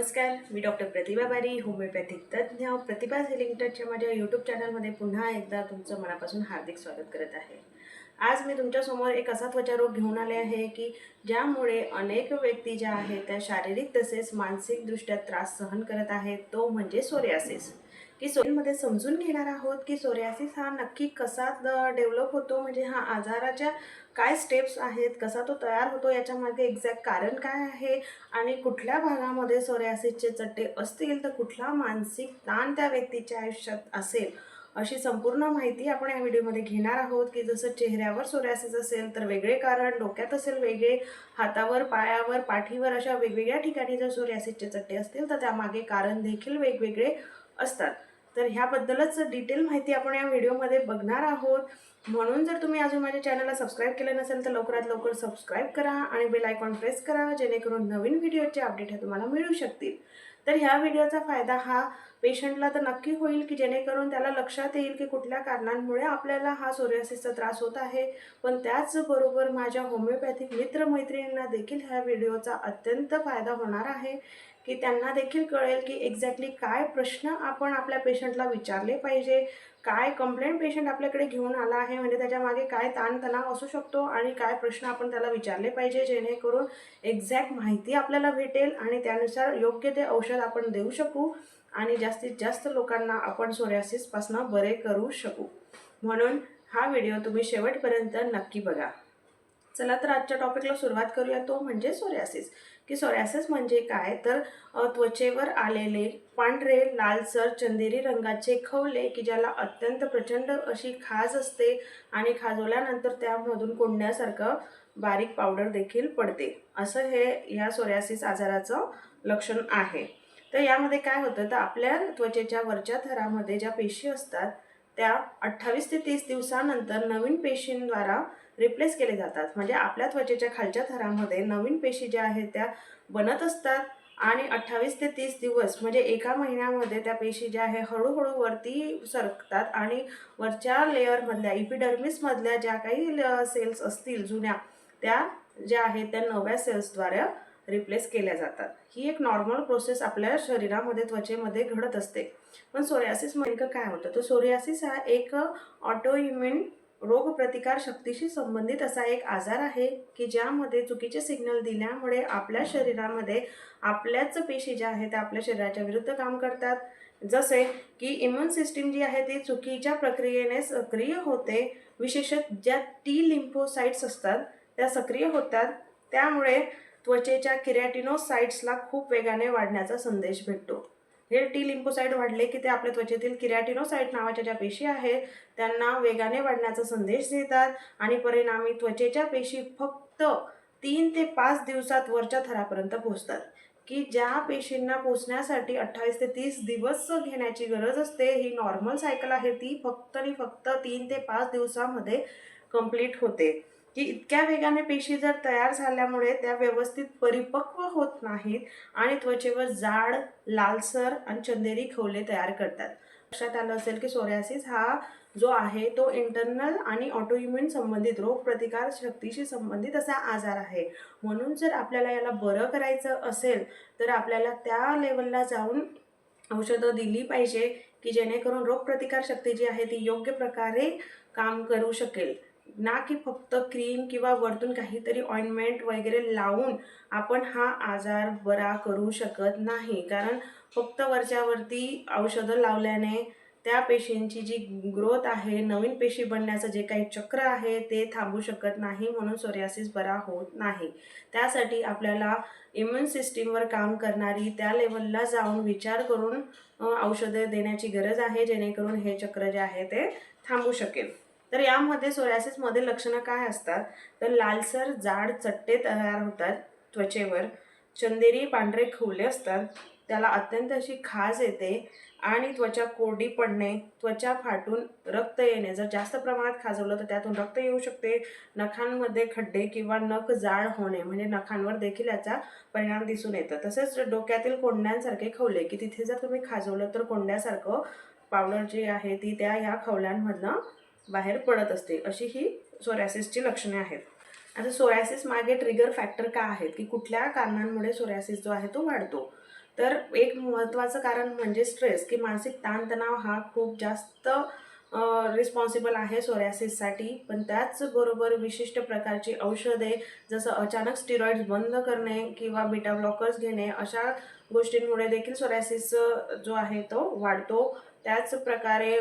नमस्कार, मी डॉक्टर प्रतिभा बारी, होमिओपॅथिक तज्ज्ञ प्रतिभा हिलिंग टचच्या माझ्या यूट्यूब चॅनलमध्ये पुन्हा एकदा तुमचं मनापासून हार्दिक स्वागत करत आहे। आज मी तुमच्यासमोर एक असा त्वचारोग घेऊन आले आहे की ज्यामुळे अनेक व्यक्ती ज्या आहेत त्या शारीरिक तसेच मानसिकदृष्ट्या त्रास सहन करत आहेत, तो म्हणजे सोरियासिस। की सोरियामध्ये समजून घेणार आहोत की सोरियासिस हा नक्की कसा डेव्हलप होतो, म्हणजे हा आजाराच्या काय स्टेप्स आहेत, कसा तो तयार होतो, याच्या मागे एक्झॅक्ट कारण काय आहे आणि कुठल्या भागामध्ये सोरियासिसचे चट्टे असतील तर कुठला मानसिक ताण त्या व्यक्तीच्या आयुष्यात असेल, अशी संपूर्ण माहिती आपण या व्हिडिओमध्ये घेणार आहोत। की जसं चेहऱ्यावर सोरियासिस असेल तर वेगळे कारण, डोक्यात असेल वेगळे, हातावर, पायावर, पाठीवर अशा वेगवेगळ्या ठिकाणी जर सोरियासिसचे चट्टे असतील तर त्यामागे कारण देखील वेगवेगळे असतात। तर ह्याबद्दलच डिटेल माहिती आपण या व्हिडिओमध्ये बघणार आहोत। म्हणून जर तुम्ही अजून माझ्या चॅनलला सबस्क्राईब केलं नसेल तर लवकरात लवकर सबस्क्राईब करा आणि बेल आयकॉन प्रेस करा, जेणेकरून नवीन व्हिडिओचे अपडेट हे तुम्हाला मिळू शकतील। तर ह्या व्हिडिओचा फायदा हा पेशंटला तर नक्की होईल की जेणेकरून त्याला लक्षात येईल की कुठल्या कारणांमुळे आपल्याला हा सोरियासिसचा त्रास होत आहे। पण त्याचबरोबर माझ्या होमिओपॅथिक मित्रमैत्रिणींना देखील ह्या व्हिडिओचा अत्यंत फायदा होणार आहे की त्यांना देखील कळेल की एक्झॅक्टली काय प्रश्न आपण आपल्या पेशंटला विचारले पाहिजे, काय कंप्लेंट पेशंट आपल्याकडे घेऊन आला आहे, म्हणजे त्याच्यामागे काय ताणतणाव असू शकतो आणि काय प्रश्न आपण त्याला विचारले पाहिजे, जेणेकरून एक्झॅक्ट माहिती आपल्याला भेटेल आणि त्यानुसार योग्य ते औषध आपण देऊ शकू आणि जास्तीत जास्त लोकांना आपण सोरियासिसपासून बरे करू शकू। म्हणून हा व्हिडिओ तुम्ही शेवटपर्यंत नक्की बघा। चला तर आजच्या टॉपिकला सुरुवात करूया, तो म्हणजे सोरियासिस। की सोरियासिस म्हणजे काय तर त्वचेवर आलेले पांढरे, लालसर, चंदेरी रंगाचे खवले की ज्याला अत्यंत प्रचंड अशी खाज असते आणि खाजवल्यानंतर त्यामधून कोंडण्यासारखं बारीक पावडर देखील पडते, असं हे या सोरियासिस आजाराचं लक्षण आहे। तर यामध्ये काय होतं तर आपल्या त्वचेच्या वरच्या थरामध्ये ज्या पेशी असतात त्या 28 ते 30 दिवसानंतर नवीन पेशींद्वारा रिप्लेस केले जातात। म्हणजे आपल्या त्वचेच्या खालच्या थरामध्ये नवीन पेशी ज्या आहेत त्या बनत असतात आणि 28 ते 30 दिवस म्हणजे एका महिन्यामध्ये त्या पेशी ज्या आहे हळूहळू वरती सरकतात आणि वरच्या लेअरमधल्या इपिडर्मिसमधल्या ज्या काही सेल्स असतील जुन्या, त्या ज्या आहेत त्या नव्या सेल्सद्वारे रिप्लेस केल्या जातात। ही एक नॉर्मल प्रोसेस आपल्या शरीरामध्ये त्वचेमध्ये घडत असते। पण सोरियासिस नेमकं काय होतं तर सोरियासिस हा एक ऑटोइम्यून रोगप्रतिकार शक्तीशी संबंधित असा एक आजार आहे की ज्यामध्ये चुकीचे सिग्नल दिल्यामुळे आपल्या शरीरामध्ये आपल्याच पेशी ज्या आहेत त्या आपल्या शरीराच्या विरुद्ध काम करतात। जसे की इम्युन सिस्टीम जी आहे ती चुकीच्या प्रक्रियेने सक्रिय होते, विशेषतः ज्या टी लिम्फोसाइट्स असतात त्या सक्रिय होतात, त्यामुळे त्वचेच्या किरॅटिनोसाइट्सला खूप वेगाने वाढण्याचा संदेश भेटतो। हे टी लिम्फोसाइट वाढले की ते आपल्या त्वचेतील किरॅटिनोसाइट नावाच्या ज्या पेशी आहेत त्यांना वेगाने वाढण्याचा संदेश देतात आणि परिणामी त्वचेच्या पेशी फक्त 3 ते 5 दिवसात वरच्या थरापर्यंत पोहोचतात। की ज्या पेशींना पोहोचण्यासाठी 28 ते 30 दिवस घेण्याची गरज असते, ही नॉर्मल सायकल आहे, ती फक्त 3 ते 5 दिवसामध्ये कंप्लीट होते। की इतक्या वेगाने पेशी जर तयार झाल्यामुळे त्या व्यवस्थित परिपक्व होत नाहीत आणि त्वचेवर जाड, लालसर आणि चंदेरी खवले तयार करतात। लक्षात आलं असेल की सोरियासिस हा जो आहे तो इंटरनल आणि ऑटोइम्यून संबंधित रोगप्रतिकार शक्तीशी संबंधित असा आजार आहे। म्हणून जर आपल्याला याला बरं करायचं असेल तर आपल्याला त्या लेवलला जाऊन औषधं दिली पाहिजे की जेणेकरून रोगप्रतिकार शक्ती जी आहे ती योग्य प्रकारे काम करू शकेल, ना की फक्त क्रीम किंवा वरतून काहीतरी ऑइंटमेंट वगैरे लावून आपण हा आजार बरा करू शकत नाही। कारण फक्त वरच्यावरती औषधं लावल्याने त्या पेशींची जी ग्रोथ आहे, नवीन पेशी बनण्याचं जे काही चक्र आहे ते थांबू शकत नाही, म्हणून सोरियासिस बरा होत नाही। त्यासाठी आपल्याला इम्युन सिस्टीमवर काम करणारी त्या लेवलला जाऊन विचार करून औषधे देण्याची गरज आहे, जेणेकरून हे चक्र जे आहे ते थांबू शकेल। तर यामध्ये सोरियासिसमध्ये लक्षणं काय असतात तर लालसर जाड चट्टे तयार होतात त्वचेवर, चंदेरी पांढरे खवले असतात, त्याला अत्यंत अशी खाज येते आणि त्वचा कोरडी पडणे, त्वचा फाटून रक्त येणे, जर जास्त प्रमाणात खाजवलं तर त्यातून रक्त येऊ शकते, नखांमध्ये खड्डे किंवा नख जाड होणे म्हणजे नखांवर देखील याचा परिणाम दिसून येतो। तसेच डोक्यातील कोंड्यांसारखे खवले की तिथे जर तुम्ही खाजवलं तर कोंड्यासारखं पावडर जी आहे ती त्या ह्या खवल्यांमधनं बाहेर पडत असते, अशी ही सोरियासिसची लक्षणे आहेत। आता सोरियासिस मागे ट्रिगर फॅक्टर काय आहेत की कुठल्या कारणांमुळे सोरियासिस जो आहे तो वाढतो तर एक महत्त्वाचं कारण म्हणजे स्ट्रेस, की मानसिक ताणतणाव हा खूप जास्त रिस्पॉन्सिबल आहे सोरायसिससाठी. पण त्याचबरोबर विशिष्ट प्रकारची औषधे जसं अचानक स्टिरॉइड्स बंद करणे किंवा बीटा ब्लॉकर्स घेणे अशा गोष्टींमुळे देखील सोरायसिस जो आहे तो वाढतो. त्याच प्रकारे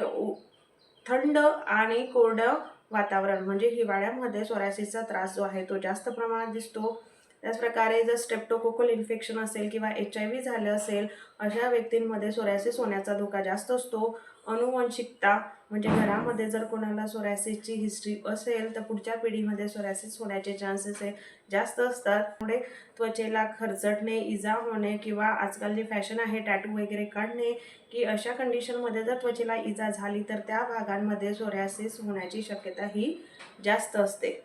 थंड आणि कोरडं वातावरण म्हणजे हिवाळ्यामध्ये सोरायसिसचा त्रास जो आहे तो जास्त प्रमाणात दिसतो. त्याचप्रकारे जर स्ट्रेप्टोकोकल इन्फेक्शन असेल किंवा HIV झालं असेल अशा व्यक्तींमध्ये सोरायसिस होण्याचा धोका जास्त असतो. अनुवंशिकता म्हणजे घरामध्ये जर कोणाला सोरायसिसची हिस्ट्री असेल तर पुढच्या पिढीमध्ये सोरायसिस होण्याचे चान्सेस हे जास्त असतात. त्यामुळे त्वचेला खरचटणे, इजा होणे किंवा आजकाल जी फॅशन आहे टॅटू वगैरे काढणे, की अशा कंडिशनमध्ये जर त्वचेला इजा झाली तर त्या भागांमध्ये सोरायसिस होण्याची शक्यता ही जास्त असते.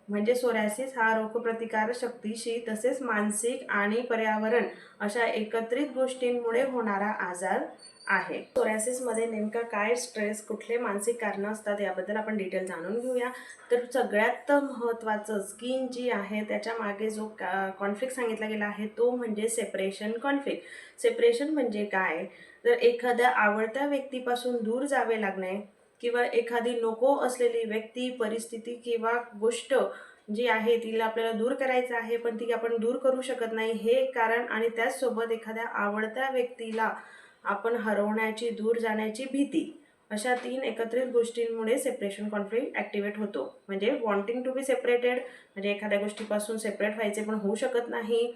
म्हणजे सोरायसिस हा रोगप्रतिकार शक्तीशी तसेच मानसिक आणि पर्यावरण अशा एकत्रित गोष्टींमुळे होणारा आजार आहे. सोरायसिसमध्ये नेमका काय स्ट्रेस, कुठले मानसिक कारणं असतात याबद्दल आपण डिटेल जाणून घेऊया. तर सगळ्यात महत्त्वाचं स्किन जी आहे त्याच्या मागे जो कॉन्फ्लिक्ट सांगितला गेला आहे तो म्हणजे सेपरेशन कॉन्फ्लिक्ट. सेपरेशन म्हणजे काय, तर एखाद्या आवडत्या व्यक्तीपासून दूर जावे लागणे किंवा एखादी नको असलेली व्यक्ती, परिस्थिती किंवा गोष्ट जी आहे तिला आपल्याला दूर करायचं आहे पण ती आपण दूर करू शकत नाही हे कारण, आणि त्याचसोबत एखाद्या आवडत्या व्यक्तीला आपण हरवण्याची, दूर जाण्याची भीती, अशा 3 एकत्रित गोष्टींमुळे सेपरेशन कॉन्फ्लिक्ट ॲक्टिवेट होतो. म्हणजे वॉन्टिंग टू बी सेपरेटेड म्हणजे एखाद्या गोष्टीपासून सेपरेट व्हायचे पण होऊ शकत नाही.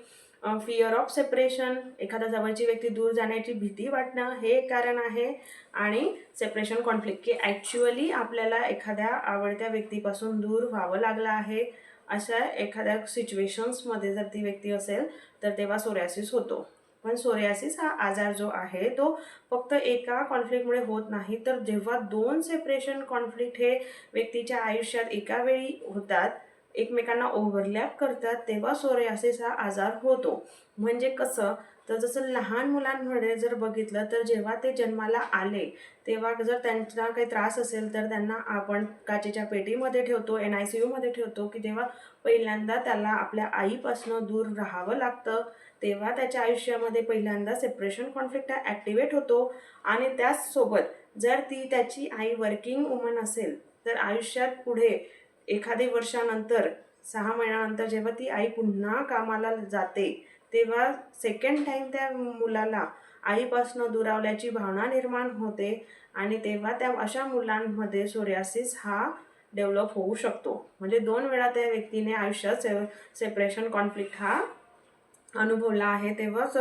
फिअर ऑफ सेपरेशन एखादा जवळची व्यक्ती दूर जाण्याची भीती वाटणं हे एक कारण आहे. आणि सेपरेशन कॉन्फ्लिक्ट की ॲक्च्युअली आपल्याला एखाद्या आवडत्या व्यक्तीपासून दूर व्हावं लागलं आहे अशा एखाद्या सिच्युएशन्समध्ये जर ती व्यक्ती असेल तर तेव्हा सोरायसिस होतो. पण सोरायसिस हा आजार जो आहे तो फक्त एका कॉन्फ्लिक्टमुळे होत नाही, तर जेव्हा 2 सेपरेशन कॉन्फ्लिक्ट हे व्यक्तीच्या आयुष्यात एका वेळी होतात, एकमेकांना ओव्हरलॅप करतात, तेव्हा सोरायसिस हा आजार होतो. म्हणजे कसं, तर जसं लहान मुलांमध्ये जर बघितलं तर जेव्हा ते जन्माला आले तेव्हा जर त्यांना काही त्रास असेल तर त्यांना आपण काचेच्या पेटीमध्ये ठेवतो, NICUमध्ये ठेवतो, की तेव्हा पहिल्यांदा त्याला आपल्या आईपासून दूर राहावं लागतं. तेव्हा त्याच्या आयुष्यामध्ये पहिल्यांदा सेपरेशन कॉन्फ्लिक्ट हा ॲक्टिवेट होतो. आणि त्याचसोबत जर ती त्याची आई वर्किंग वुमन असेल तर आयुष्यात पुढे एखादी वर्षानंतर 6 महिन्यानंतर जेव्हा ती आई पुन्हा कामाला जाते तेव्हा सेकंड टाईम त्या मुलाला आईपासून दुरावल्याची भावना निर्माण होते आणि तेव्हा त्या अशा मुलांमध्ये सोरायसिस हा डेव्हलप होऊ शकतो. म्हणजे 2 वेळा त्या व्यक्तीने आयुष्यात सेपरेशन कॉन्फ्लिक्ट हा अनुभवला आहे तेव्हाच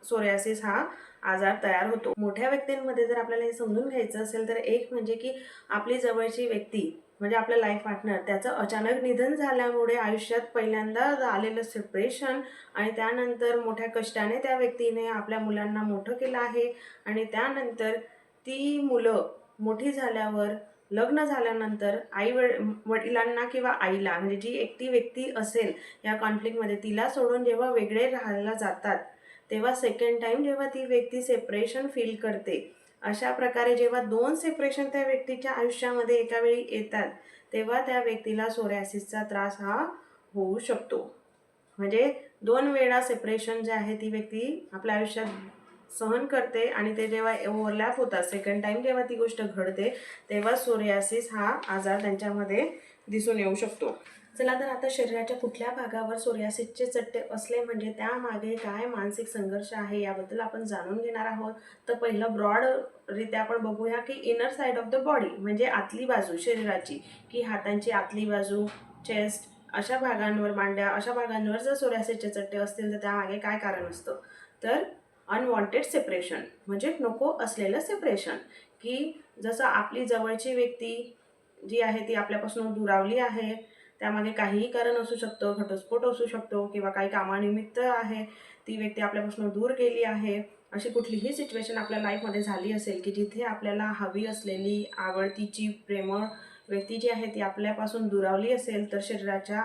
सोरायसिस हा आजार तयार होतो. मोठ्या व्यक्तींमध्ये जर आपल्याला हे समजून घ्यायचं असेल तर एक म्हणजे की आपली जवळची व्यक्ती म्हणजे आपलं लाईफ पार्टनर त्याचं अचानक निधन झाल्यामुळे आयुष्यात पहिल्यांदा आलेलं सेपरेशन आणि त्यानंतर मोठ्या कष्टाने त्या व्यक्तीने आपल्या मुलांना मोठं केलं आहे आणि त्यानंतर ती मुलं मोठी झाल्यावर लग्न झाल्यानंतर वडिलांना किंवा आईला म्हणजे जी एकटी व्यक्ती असेल या कॉन्फ्लिक्टमध्ये तिला सोडून जेव्हा वेगळे राहायला जातात तेव्हा सेकंड टाईम जेव्हा ती व्यक्ती सेपरेशन फील करते, अशा प्रकारे जेव्हा 2 सेपरेशन त्या व्यक्तीच्या आयुष्यामध्ये एका वेळी येतात तेव्हा त्या व्यक्तीला सोरायसिसचा त्रास हा होऊ शकतो. म्हणजे 2 वेळा सेपरेशन जे आहे ती व्यक्ती आपल्या आयुष्यात सहन करते आणि ते जेव्हा ओव्हरलॅप होतात सेकंड टाईम जेव्हा ती गोष्ट घडते तेव्हा सोरायसिस हा आजार त्यांच्यामध्ये दिसून येऊ शकतो. चला तर आता शरीराच्या कुठल्या भागावर सोरायसिसचे चट्टे असले म्हणजे त्यामागे काय मानसिक संघर्ष आहे याबद्दल आपण जाणून घेणार आहोत. तर पहिलं ब्रॉडरित्या आपण बघूया की inner side of the body म्हणजे आतली बाजू शरीराची, की हातांची आतली बाजू, चेस्ट अशा भागांवर, मांड्या अशा भागांवर जर सोरायसिसचे चट्टे असतील तर त्यामागे काय कारण असतं, तर अनवॉन्टेड सेपरेशन म्हणजे नको असलेलं सेपरेशन, की जसं आपली जवळची व्यक्ती जी आहे ती आपल्यापासून दुरावली आहे, त्यामागे काहीही कारण असू शकतं, घटस्फोट असू शकतो किंवा काही कामानिमित्त आहे ती व्यक्ती आपल्यापासून दूर गेली आहे. अशी कुठलीही सिच्युएशन आपल्या लाईफमध्ये झाली असेल की जिथे आपल्याला हवी असलेली आवडतीची प्रेमळ व्यक्ती जी आहे ती आपल्यापासून दुरावली असेल तर शरीराच्या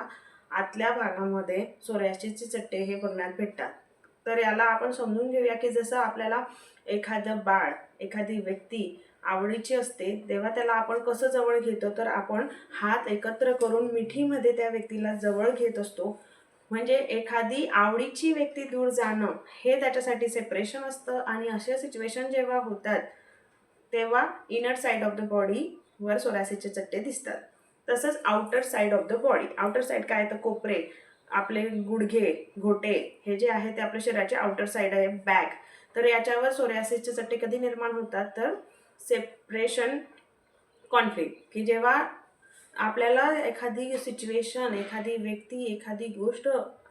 आतल्या भागामध्ये सोरायसिसचे चट्टे हे बघण्यात भेटतात. तर याला आपण समजून घेऊया की जसं आपल्याला एखादं बाळ, एखादी व्यक्ती आवडीची असते तेव्हा त्याला आपण कसं जवळ घेतो, तर आपण हात एकत्र करून मिठीमध्ये त्या व्यक्तीला जवळ घेत असतो. म्हणजे एखादी आवडीची व्यक्ती दूर जाणं हे त्याच्यासाठी सेपरेशन असतं. आणि असे सिच्युएशन जेव्हा होतात तेव्हा inner side of the body वर सोरायसिसचे चट्टे दिसतात. तसंच outer side of the body, outer side काय तर कोपरे, आपले गुडघे, घोटे हे जे आहे ते आपल्या शरीराचे आउटर साइड आहे, बॅक. तर याच्यावर सोरायसिसचे चट्टे कधी निर्माण होतात तर सेपरेशन कॉन्फ्लिक्ट, की जेव्हा आपल्याला एखादी सिच्युएशन, एखादी व्यक्ती, एखादी गोष्ट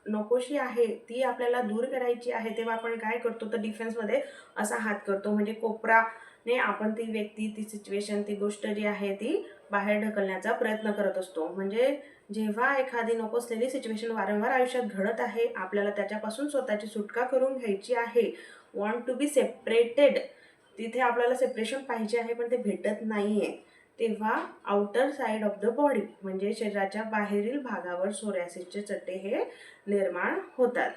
नकोशी आहे ती आपल्याला दूर करायची आहे, तेव्हा आपण काय करतो तर डिफेन्समध्ये असा हात करतो, म्हणजे कोपराने आपण ती व्यक्ती, ती सिच्युएशन, ती गोष्ट जी आहे ती बाहेर ढकलण्याचा प्रयत्न करत असतो. म्हणजे जेव्हा एखादी नको असलेली सिच्युएशन वारंवार आयुष्यात घडत आहे, आपल्याला त्याच्यापासून स्वतःची सुटका करून घ्यायची आहे, वॉन्ट टू बी सेपरेटेड, तिथे आपल्याला सेपरेशन पाहिजे आहे पण ते भेटत नाही आहे, तेव्हा outer side of the body म्हणजे शरीराच्या बाहेरील भागावर सोरायसिसचे चट्टे हे निर्माण होतात.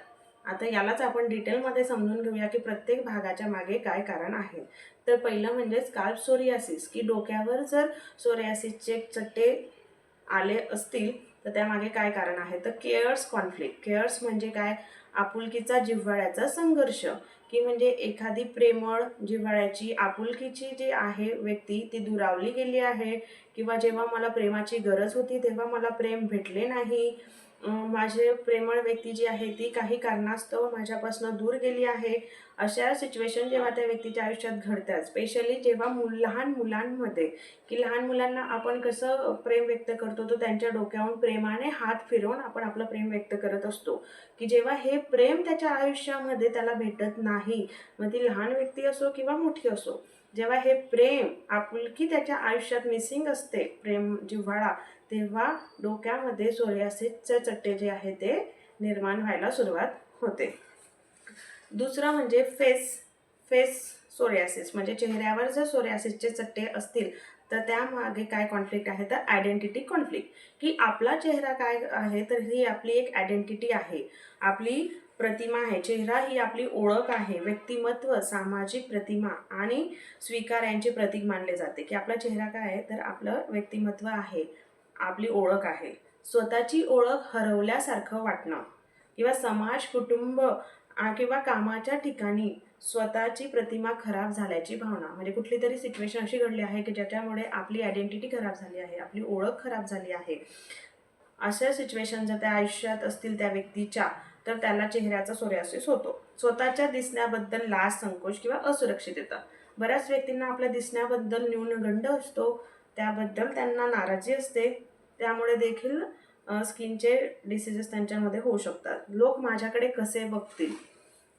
आता यालाच आपण डिटेलमध्ये समजून घेऊया की प्रत्येक भागाच्या मागे काय कारण आहे. तर पहिलं म्हणजे स्काल्प सोरियासिस, की डोक्यावर जर सोरियासिसचे चट्टे आले असतील तर त्यामागे काय कारण आहे तर केअर्स कॉन्फ्लिक्ट. केअर्स म्हणजे काय, आपुलकीचा जिव्हाळ्याचा संघर्ष, की म्हणजे एखादी प्रेमळ जिव्हाळ्याची आपुलकीची जी आहे व्यक्ती ती दुरावली गेली आहे, किंवा जेव्हा मला प्रेमाची गरज होती तेव्हा मला प्रेम भेटले नाही, माझे प्रेमळ व्यक्ती जी आहे ती काही कारणास्तव माझ्यापासून दूर गेली आहे. अशा सिच्युएशन जेव्हा त्या व्यक्तीच्या आयुष्यात घडतात, स्पेशली जेव्हा लहान मुलांमध्ये, की लहान मुलांना आपण कसं प्रेम व्यक्त करतो तर त्यांच्या डोक्यावरून प्रेमाने हात फिरवून आपण आपलं प्रेम व्यक्त करत असतो, की जेव्हा हे प्रेम त्याच्या आयुष्यामध्ये त्याला भेटत नाही, मग ती लहान व्यक्ती असो किंवा मोठी असो, जेव्हा हे प्रेम आपुलकी त्याच्या आयुष्यात मिसिंग असते, प्रेम जिव्हाळा, तेव्हा डोक्यामध्ये सोरियासिसचे चट्टे जे आहे ते निर्माण व्हायला सुरुवात होते. दुसरं म्हणजे फेस सोरियासिस, म्हणजे चेहऱ्यावर जर सोरियासिसचे चट्टे असतील तर त्यामागे काय कॉन्फ्लिक्ट आहे तर आयडेंटिटी कॉन्फ्लिक्ट, की आपला चेहरा काय आहे तर ही आपली एक आयडेंटिटी आहे, आपली प्रतिमा आहे. चेहरा ही आपली ओळख आहे, व्यक्तिमत्व, सामाजिक प्रतिमा आणि स्वीकार यांचे प्रतीक मानले जाते, की आपला चेहरा काय आहे तर आपलं व्यक्तिमत्व आहे, आपली ओळख आहे. स्वतःची ओळख हरवल्यासारखं वाटणं, किंवा समाज, कुटुंब किंवा कामाच्या ठिकाणी स्वतःची प्रतिमा खराब झाल्याची भावना, म्हणजे कुठली तरी सिच्युएशन अशी घडली आहे की ज्याच्यामुळे आपली आयडेंटिटी खराब झाली आहे, आपली ओळख खराब झाली आहे. अशा सिच्युएशन जर त्या आयुष्यात असतील त्या व्यक्तीच्या तर त्याला चेहऱ्याचा सोरियासिस होतो. स्वतःच्या दिसण्याबद्दल लाज, संकोच किंवा असुरक्षितता, बऱ्याच व्यक्तींना आपल्या दिसण्याबद्दल न्यूनगंड असतो, त्याबद्दल त्यांना नाराजी असते, त्यामुळे देखील स्किनचे डिसीजेस त्यांच्यामध्ये होऊ शकतात. लोक माझ्याकडे कसे बघतील,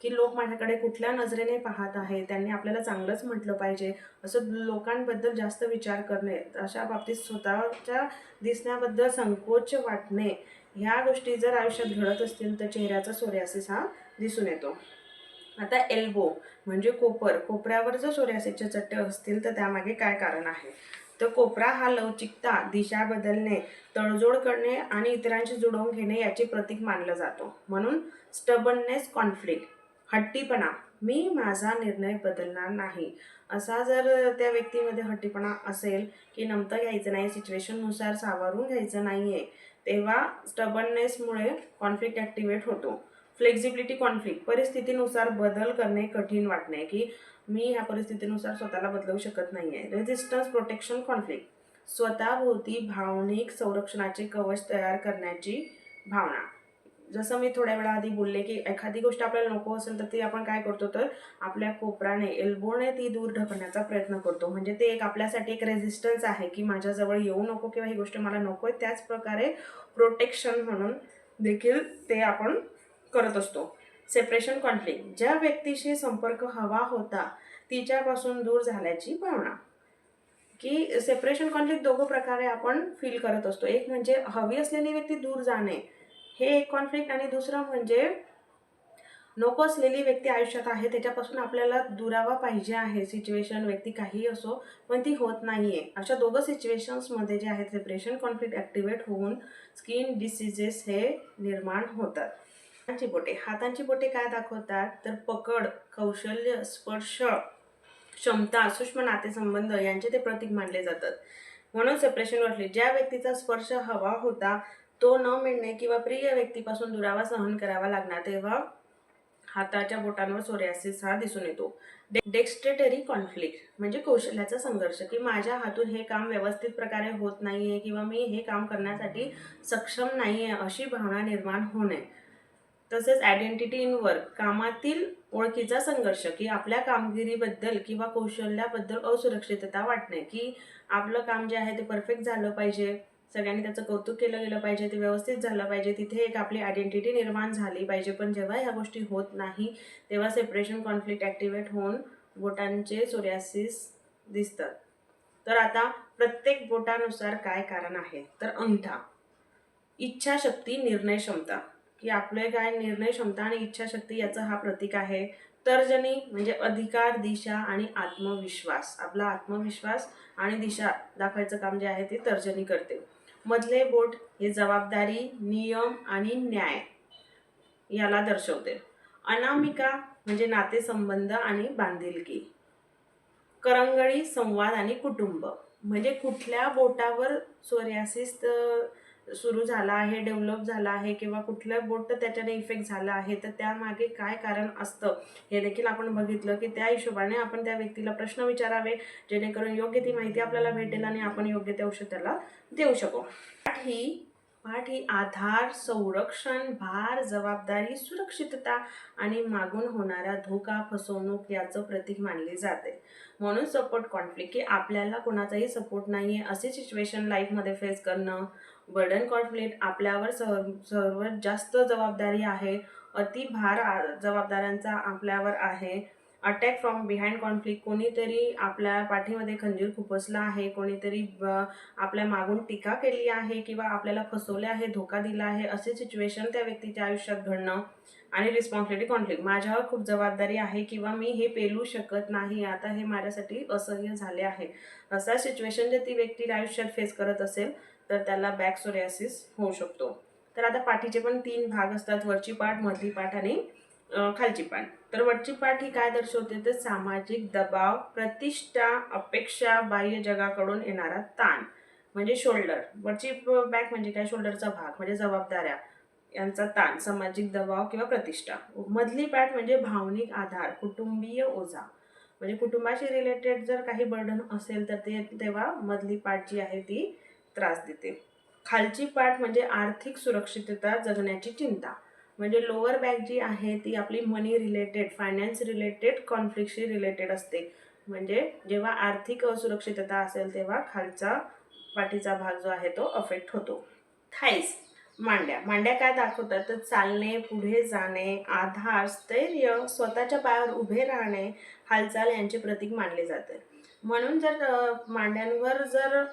की लोक माझ्याकडे कुठल्या नजरेने पाहत आहे, त्यांनी आपल्याला चांगलंच म्हटलं पाहिजे, असं लोकांबद्दल जास्त विचार करणे, अशा बाबतीत स्वतःच्या दिसण्याबद्दल संकोच वाटणे, ह्या गोष्टी जर आयुष्यात घडत असतील तर चेहऱ्याचा सोरियासिस हा दिसून येतो. आता एल्बो म्हणजे कोपऱ्यावर जर सोरियासिसचे चट्टे असतील तर त्यामागे काय कारण आहे तर कोपरा हा लवचिकता, दिशा बदलणे, तडजोड करणे आणि इतरांशी जुळवून घेणे याचे प्रतीक मानलं जातो. म्हणून स्टबननेस कॉन्फ्लिक्ट, हट्टीपणा, मी माझा निर्णय बदलणार नाही, असा जर त्या व्यक्तीमध्ये हट्टीपणा असेल, की नमतं घ्यायचं नाही, सिच्युएशननुसार सावरून घ्यायचं नाही आहे, तेव्हा स्टबननेसमुळे कॉन्फ्लिक्ट ॲक्टिवेट होतो. फ्लेक्झिबिलिटी कॉन्फ्लिक्ट, परिस्थितीनुसार बदल करणे कठीण वाटणे, की मी ह्या परिस्थितीनुसार स्वतःला बदलवू शकत नाही आहे. रेजिस्टन्स प्रोटेक्शन कॉन्फ्लिक्ट, स्वतःभोवती भावनिक संरक्षणाचे कवच तयार करण्याची भावना. जसं मी थोड्या वेळा आधी बोलले की एखादी गोष्ट आपल्याला नको असेल तर ती आपण काय करतो तर आपल्या कोपराने, एल्बोने ती दूर ढकलण्याचा प्रयत्न करतो, म्हणजे ते एक आपल्यासाठी एक रेजिस्टन्स आहे की माझ्याजवळ येऊ नको किंवा ही गोष्ट मला नको आहे. त्याच प्रकारे प्रोटेक्शन म्हणून देखील ते आपण करत असतो. सेपरेशन कॉन्फ्लिक्ट, ज्या व्यक्तीशी संपर्क हवा होता तिच्यापासून दूर झाल्याची भावना, की सेपरेशन कॉन्फ्लिक्ट दोघं प्रकारे आपण फील करत असतो. एक म्हणजे हवी असलेली व्यक्ती दूर जाणे हे एक कॉन्फ्लिक्ट, आणि दुसरं म्हणजे नको असलेली व्यक्ती आयुष्यात आहे त्याच्यापासून आपल्याला दुरावा पाहिजे आहे, सिच्युएशन, व्यक्ती काहीही असो पण ती होत नाही आहे. अशा दोघं सिच्युएशन्समध्ये जे आहेत सेपरेशन कॉन्फ्लिक्ट ॲक्टिवेट होऊन स्किन डिसीजेस हे निर्माण होतात. हातांची बोटे, हातांची बोटे काय दाखवतात तर पकड, कौशल्य, स्पर्श, क्षमता, सूक्ष्म नातेसंबंध यांचे ते प्रतीक मानले जातात. म्हणून सेपरेशन वाटले, ज्या व्यक्तीचा स्पर्श हवा होता तो न मिळणे किंवा प्रिय व्यक्तीपासून दुरावा सहन करावा लागणार, तेव्हा हाताच्या बोटांवर सोरियासिस हा दिसून येतो. डेक्स्ट्रेटरी कॉन्फ्लिक्ट म्हणजे कौशल्याचा संघर्ष, की माझ्या हातून हे काम व्यवस्थित प्रकारे होत नाहीये किंवा मी हे काम करण्यासाठी सक्षम नाहीये अशी भावना निर्माण होणे. तसेच आयडेंटिटी इन वर्क, कामातील ओळखीचा संघर्ष, की आपल्या कामगिरीबद्दल किंवा कौशल्याबद्दल असुरक्षितता वाटणे, की आपलं काम जे आहे ते परफेक्ट झालं पाहिजे, सगळ्यांनी त्याचं कौतुक केलं गेलं पाहिजे, ते व्यवस्थित झालं पाहिजे, तिथे एक आपली आयडेंटिटी निर्माण झाली पाहिजे. पण जेव्हा ह्या गोष्टी होत नाही तेव्हा सेपरेशन कॉन्फ्लिक्ट ॲक्टिवेट होऊन बोटांचे सोरियासिस दिसतात. तर आता प्रत्येक बोटानुसार काय कारण आहे, तर अंगठा, इच्छाशक्ती, निर्णय क्षमता, की आपले काय निर्णय क्षमता आणि इच्छाशक्ती याचं हा प्रतीक आहे. तर्जनी म्हणजे अधिकार, दिशा आणि आत्मविश्वास, आपला आत्मविश्वास आणि दिशा दाखवायचं काम जे आहे ते तर्जनी करते. मधले बोट हे जबाबदारी, नियम आणि न्याय याला दर्शवते. अनामिका म्हणजे नातेसंबंध आणि बांधिलकी. करंगळी, संवाद आणि कुटुंब, म्हणजे कुठल्या बोटावर सोरियासिस सुरू झाला आहे, डेव्हलप झाला आहे किंवा कुठलं बोट त्याच्याने इफेक्ट झाला आहे, तर त्यामागे काय कारण असतं हे देखील आपण बघितलं, की त्या हिशोबाने आपण त्या व्यक्तीला प्रश्न विचारावे, जेणेकरून योग्य ती माहिती आपल्याला भेटेल आणि आपण योग्य ते औषध त्याला देऊ शकू. पाठ ही आधार, संरक्षण, भार, जबाबदारी, सुरक्षितता आणि मागून होणारा धोका, फसवणूक याचं प्रतीक मानली जाते. म्हणून सपोर्ट कॉन्फ्लिक्ट, की आपल्याला कोणाचाही सपोर्ट नाही आहे अशी सिच्युएशन लाईफमध्ये फेस करणं. बर्डन कॉन्फ्लिक्ट, आपल्यावर सर्वात जास्त जबाबदारी आहे, अति भार जबाबदाऱ्यांचा आपल्यावर आहे. अटॅक फ्रॉम बिहाइंड कॉन्फ्लिक्ट, कोणीतरी आपल्या पाठीमध्ये खंजीर खुपसला आहे, कोणीतरी आपल्या मागून टीका केली आहे किंवा आपल्याला फसवले आहे, धोका दिला आहे, असे सिच्युएशन त्या व्यक्तीच्या आयुष्यात घडणं. आणि रिस्पॉन्सिबिलिटी कॉन्फ्लिक्ट, माझ्यावर खूप जबाबदारी आहे किंवा मी हे पेलू शकत नाही, आता हे माझ्यासाठी असह्य झाले आहे, असा सिच्युएशन जर ती व्यक्ती आयुष्यात फेस करत असेल तर त्याला बॅक सोरियासिस होऊ शकतो. तर आता पाठीचे पण 3 भाग असतात, वरची पाठ, मधली पाठ आणि खालची पाठ. तर वरची पाठ ही काय दर्शवते, तर सामाजिक दबाव, प्रतिष्ठा, अपेक्षा, बाह्य जगाकडून येणारा ताण म्हणजे शोल्डर. वरची बॅक म्हणजे काय, शोल्डरचा भाग म्हणजे जबाबदाऱ्या यांचा ताण, सामाजिक दबाव किंवा प्रतिष्ठा. मधली पाठ म्हणजे भावनिक आधार, कुटुंबीय ओझा, म्हणजे कुटुंबाशी रिलेटेड जर काही बर्डन असेल तर ते तेव्हा मधली पाठ जी आहे ती त्रास देते. खालची पाठ म्हणजे आर्थिक सुरक्षितता, जगण्याची चिंता, म्हणजे लोअर बॅक जी आहे ती आपली मनी रिलेटेड, फायनान्स रिलेटेड कॉन्फ्लिक्टशी रिलेटेड असते. म्हणजे जेव्हा आर्थिक असुरक्षितता असेल तेव्हा खालचा पाठीचा भाग जो आहे तो अफेक्ट होतो. थाईस, मांड्या काय दाखवतात, तर चालणे, पुढे जाणे, आधार, स्थैर्य, स्वतःच्या पायावर उभे राहणे, हालचाल यांचे प्रतीक मानले जाते. म्हणून जर मांड्यांवर जर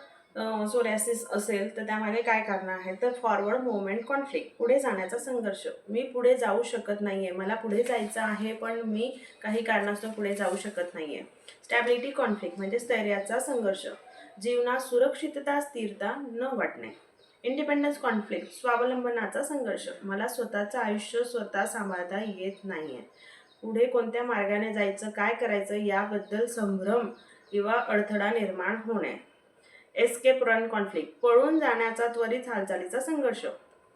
सोरियासिस असेल तर त्यामागे काय कारण आहे, तर फॉरवर्ड मूवमेंट कॉन्फ्लिक्ट, पुढे जाण्याचा संघर्ष, मी पुढे जाऊ शकत नाहीये, मला पुढे जायचं आहे पण मी काही कारणास्तव पुढे जाऊ शकत नाहीये. स्टॅबिलिटी कॉन्फ्लिक्ट म्हणजे स्थैर्याचा संघर्ष, जीवनात सुरक्षितता, स्थिरता न वाटणे. इंडिपेंडन्स कॉन्फ्लिक्ट, स्वावलंबनाचा संघर्ष, मला स्वतःचं आयुष्य स्वतः सांभाळता येत नाहीये, पुढे कोणत्या मार्गाने जायचं, काय करायचं याबद्दल संभ्रम किंवा अडथळा निर्माण होणे. एस्केप रन कॉन्फ्लिक्ट, पळून जाण्याचा त्वरित हालचालीचा संघर्ष,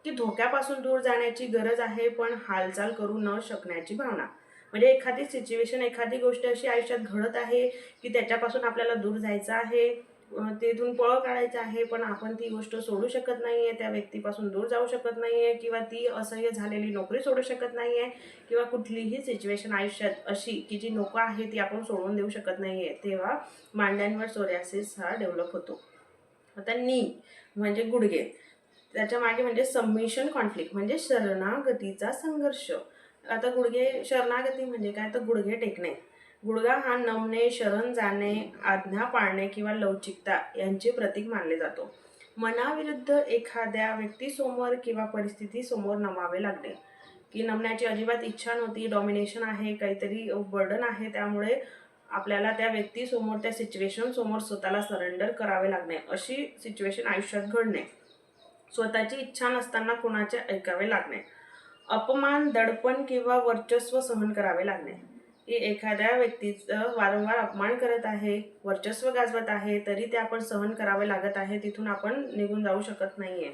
की धोक्यापासून दूर जाण्याची गरज आहे पण हालचाल करू न शकण्याची भावना. म्हणजे एखादी सिच्युएशन, एखादी गोष्ट अशी आयुष्यात घडत आहे की त्याच्यापासून आपल्याला दूर जायचं आहे, तिथून पळ काढायचं आहे, पण आपण ती गोष्ट सोडू शकत नाहीये, त्या व्यक्तीपासून दूर जाऊ शकत नाहीये किंवा ती असह्य झालेली नोकरी सोडू शकत नाहीये किंवा कुठलीही सिच्युएशन आयुष्यात अशी की जी नको आहे ती आपण सोडून देऊ शकत नाहीये, तेव्हा मांड्यांवर सोरियासिस हा डेव्हलप होतो. आता नी म्हणजे गुडघे, त्याच्या मागे म्हणजे सबमिशन कॉन्फ्लिक्ट म्हणजे शरणागतीचा संघर्ष. आता गुडघे, शरणागती म्हणजे काय, तर गुडघे टेकणे, गुडघा हा नमणे, शरण जाणे, आज्ञा पाळणे किंवा लवचिकता यांचे प्रतीक मानले जातो. मनाविरुद्ध एखाद्या व्यक्तीसमोर किंवा परिस्थितीसमोर नमावे लागणे, की नमण्याची अजिबात इच्छा नव्हती, डॉमिनेशन आहे, काहीतरी बर्डन आहे, त्यामुळे आपल्याला त्या व्यक्तीसमोर, त्या सिच्युएशन समोर स्वतःला सरेंडर करावे लागणे, अशी सिच्युएशन आयुष्यात घडणे. स्वतःची इच्छा नसताना कुणाचे ऐकावे लागणे. अपमान, दडपण किंवा वर्चस्व सहन करावे लागणे, की एखाद्या व्यक्तीचं वारंवार अपमान करत आहे, वर्चस्व गाजवत आहे, तरी ते आपण सहन करावे लागत आहे, तिथून आपण निघून जाऊ शकत नाहीये.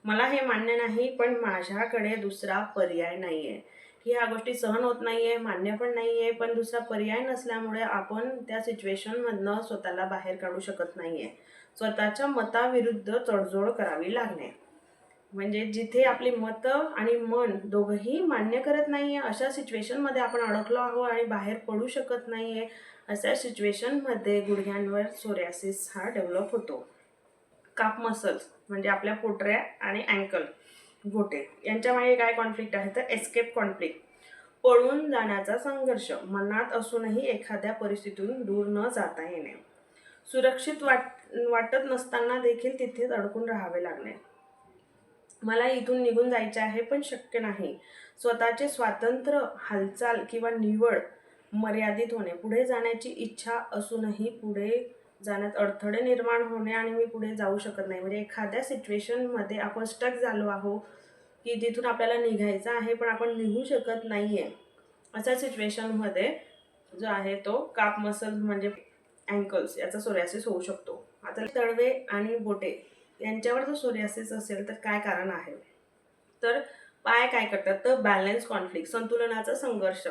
मला हे मान्य नाही, पण माझ्याकडे दुसरा पर्याय नाही आहे, की ह्या गोष्टी सहन होत नाही आहे, मान्य पण नाही आहे, पण दुसरा पर्याय नसल्यामुळे आपण त्या सिच्युएशनमधनं स्वतःला बाहेर काढू शकत नाही आहे. स्वतःच्या मताविरुद्ध तडजोड करावी लागणे. म्हणजे जिथे आपली मतं आणि मन दोघंही मान्य करत नाही आहे, अशा सिच्युएशनमध्ये आपण अडकलो आहोत आणि बाहेर पडू शकत नाही आहे. अशा सिच्युएशनमध्ये गुडघ्यांवर सोरियासिस हा डेव्हलप होतो. काप मसल्स म्हणजे आपल्या पोटऱ्या आणि अँकल घोटे यांच्यामागे काय कॉन्फ्लिक्ट आहे तर एस्केप कॉन्फ्लिक्ट, पळून जाण्याचा संघर्ष, मनात असूनही एखाद्या परिस्थितीतून दूर न जाता येणे, सुरक्षित वाटत नसताना देखील तिथेच अडकून राहावे लागणे, मला इथून निघून जायचे आहे पण शक्य नाही, स्वतःचे स्वातंत्र्य, हालचाल किंवा निवड मर्यादित होणे, पुढे जाण्याची इच्छा असूनही पुढे जाण्यात अडथळे निर्माण होणे आणि मी पुढे जाऊ शकत नाही. म्हणजे एखाद्या सिच्युएशनमध्ये आपण स्टक झालो आहोत की जिथून आपल्याला निघायचं आहे पण आपण निघू शकत नाही आहे. अशा सिच्युएशनमध्ये जो आहे तो काप मसल म्हणजे अँकल्स याचा सोरियासिस होऊ शकतो. आता तळवे आणि बोटे यांच्यावर जर सोरियासिस असेल तर काय कारण आहे तर पाय काय करतात तर बॅलन्स कॉन्फ्लिक्ट, संतुलनाचा संघर्ष,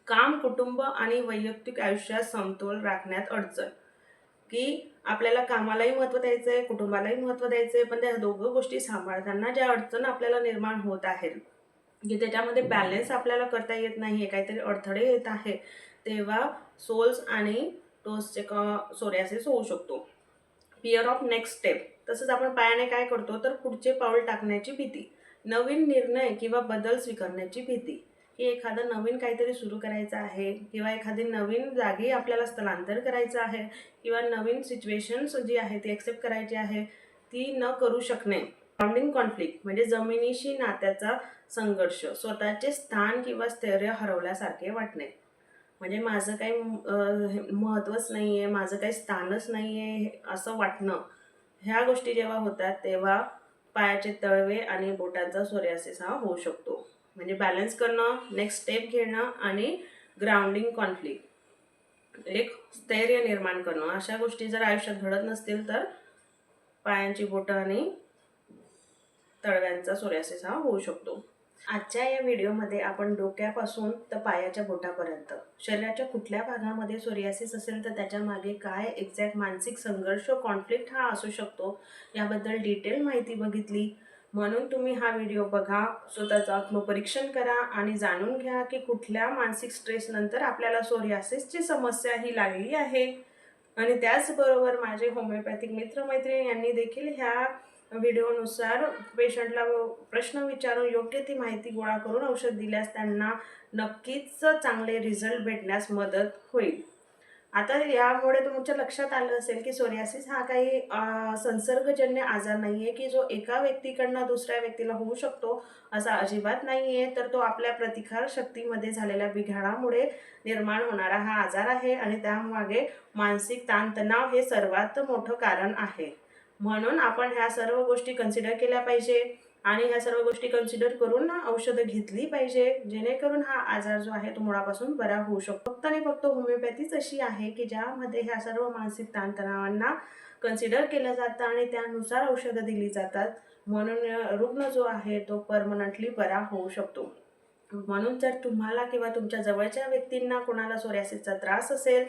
काम, कुटुंब आणि वैयक्तिक आयुष्यात समतोल राखण्यात अडचण, की आपल्याला कामालाही महत्त्व द्यायचं आहे, कुटुंबालाही महत्त्व द्यायचं आहे, पण त्या दोघं गोष्टी सांभाळताना ज्या अडचण आपल्याला निर्माण होत आहेत की त्याच्यामध्ये बॅलन्स आपल्याला करता येत नाही आहे, काहीतरी अडथळे येत आहे, तेव्हा सोल्स आणि टोसचे सोरियासिस होऊ शकतो. फिअर ऑफ नेक्स्ट स्टेप, तसंच आपण पायाने काय करतो तर पुढचे पाऊल टाकण्याची भीती, नवीन निर्णय किंवा बदल स्वीकारण्याची भीती, की एखादं नवीन काहीतरी सुरू करायचं आहे किंवा एखादी नवीन जागी आपल्याला स्थलांतर करायचं आहे किंवा नवीन सिच्युएशन्स जी आहे ती ॲक्सेप्ट करायची आहे ती न करू शकणे. बाउंडिंग कॉन्फ्लिक्ट म्हणजे जमिनीशी नात्याचा संघर्ष, स्वतःचे स्थान किंवा स्थैर्य हरवल्यासारखे वाटणे, म्हणजे माझं काही महत्त्वच नाही आहे, माझं काही स्थानच नाही आहे असं वाटणं. ह्या गोष्टी जेव्हा होतात तेव्हा पायाचे तळवे आणि बोटांचा सोरियासिस हा होऊ शकतो. म्हणजे बॅलन्स करणं, नेक्स्ट स्टेप घेणं आणि ग्राउंडिंग कॉन्फ्लिक्ट, एक स्थैर्य निर्माण करणं, अशा गोष्टी जर आयुष्यात घडत नसतील तर पायांची बोटं आणि तळव्यांचा सोरियासिस हा होऊ शकतो. आजच्या या व्हिडिओमध्ये आपण डोक्यापासून तर पायाच्या बोटापर्यंत शरीराच्या कुठल्या भागामध्ये सोरियासिस असेल तर त्याच्या मागे काय एक्झॅक्ट मानसिक संघर्ष, कॉन्फ्लिक्ट हा असू शकतो याबद्दल डिटेल माहिती बघितली. म्हणून तुम्ही हा व्हिडिओ बघा, स्वतःचं आत्मपरीक्षण करा आणि जाणून घ्या की कुठल्या मानसिक स्ट्रेसनंतर आपल्याला सोरियासिसची समस्या ही लागली आहे. आणि त्याचबरोबर माझे होमिओपॅथिक मित्रमैत्रिणी यांनी देखील ह्या व्हिडिओनुसार पेशंटला प्रश्न विचारून योग्य ती माहिती गोळा करून औषध दिल्यास त्यांना नक्कीच चांगले रिझल्ट भेटण्यास मदत होईल. आता यामुळे तुमच्या लक्षात आलं असेल की सोरियासिस हा काही संसर्गजन्य आजार नाही आहे की जो एका व्यक्तीकडनं दुसऱ्या व्यक्तीला होऊ शकतो, असा अजिबात नाही आहे. तर तो आपल्या प्रतिकार शक्तीमध्ये झालेल्या बिघाडामुळे निर्माण होणारा हा आजार आहे आणि त्यामागे मानसिक ताणतणाव हे सर्वात मोठं कारण आहे. म्हणून आपण ह्या सर्व गोष्टी कन्सिडर केल्या पाहिजे आणि ह्या सर्व गोष्टी कन्सिडर करून औषधं घेतली पाहिजे, जेणेकरून हा आजार जो आहे तो मुळापासून बरा होऊ शकतो. फक्त आणि फक्त होमिओपॅथीच अशी आहे की ज्यामध्ये ह्या सर्व मानसिक ताणतणावांना कन्सिडर केलं जातं आणि त्यानुसार औषधं दिली जातात, म्हणून रुग्ण जो आहे तो परमनंटली बरा होऊ शकतो. म्हणून जर तुम्हाला किंवा तुमच्या जवळच्या व्यक्तींना कोणाला सोरियासिसचा त्रास असेल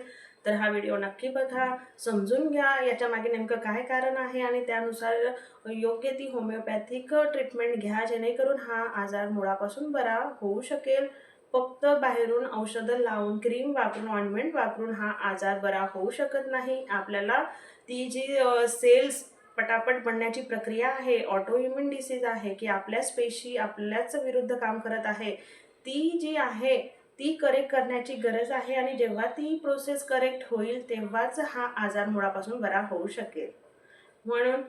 तर हा व्हिडिओ नक्की बघा, समजून घ्या याच्यामागे नेमकं काय कारण आहे आणि त्यानुसार योग्य ती होमिओपॅथिक ट्रीटमेंट घ्या, जेणेकरून हा आजार मुळापासून बरा होऊ शकेल. फक्त बाहेरून औषधं लावून, क्रीम वापरून, ऑइंटमेंट वापरून हा आजार बरा होऊ शकत नाही. आपल्याला ती जी सेल्स पटापट बनण्याची प्रक्रिया आहे, ऑटोइम्युन डिसीज आहे की आपल्याच पेशी आपल्याच विरुद्ध काम करत आहे, ती जी आहे ती करेक्ट करण्याची गरज आहे आणि जेव्हा ती प्रोसेस करेक्ट होईल तेव्हाच हा आजार मुळापासून बरा होऊ शकेल. म्हणून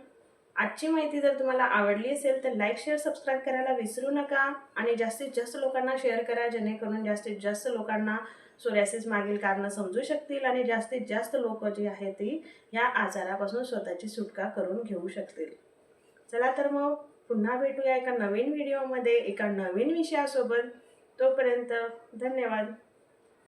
आजची माहिती जर तुम्हाला आवडली असेल तर लाईक, शेअर, सबस्क्राईब करायला विसरू नका आणि जास्तीत जास्त लोकांना शेअर करा, जेणेकरून जास्तीत जास्त लोकांना सोरियासिस मागील कारणं समजू शकतील आणि जास्तीत जास्त लोक जी आहेत ती या आजारापासून स्वतःची सुटका करून घेऊ शकतील. चला तर मग पुन्हा भेटूया एका नवीन व्हिडिओमध्ये एका नवीन विषयासोबत. तोपर्यंत धन्यवाद.